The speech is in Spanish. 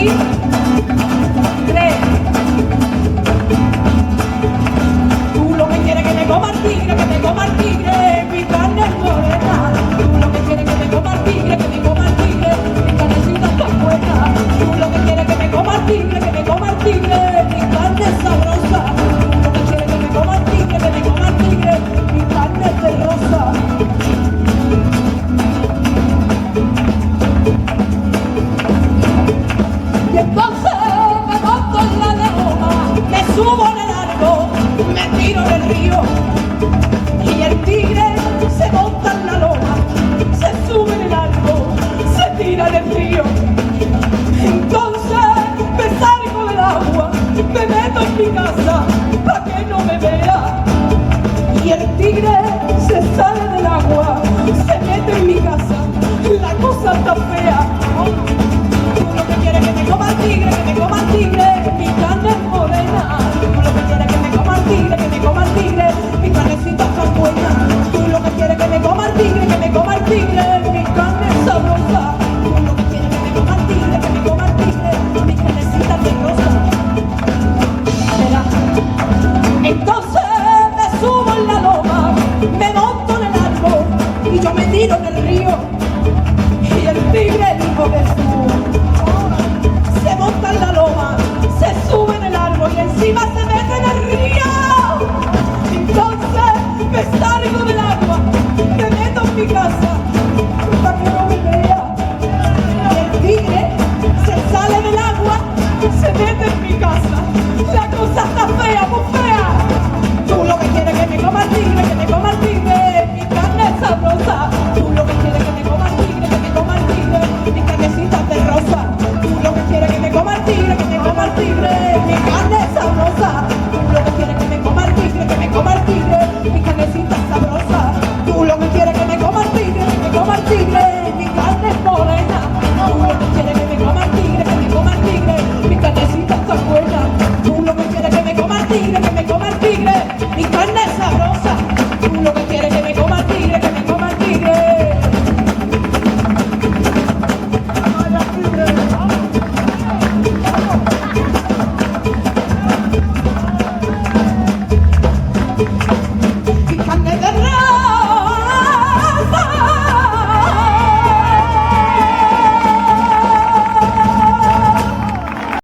3. Tú lo que quieres que me coma el tigre, que me coma el tigre, mi carne es morena. Tú lo que quieres que me coma el tigre, que me coma el tigre, mi carnecita está buena. Tú lo que quieres que me coma el tigre, que me coma el tigre, mi carne es sabrosa. Tú lo que quieres que me coma el tigre, que me coma el tigre, mi carne es de rosa. Y entonces me monto en la loma, me subo en el arco, me tiro en el río. Y el tigre se monta en la loma, se sube en el arco, se tira en el río. Entonces me salgo del agua, me meto en mi casa para que no me vea. Y el tigre se sale del agua, se mete en mi casa, la cosa está fea.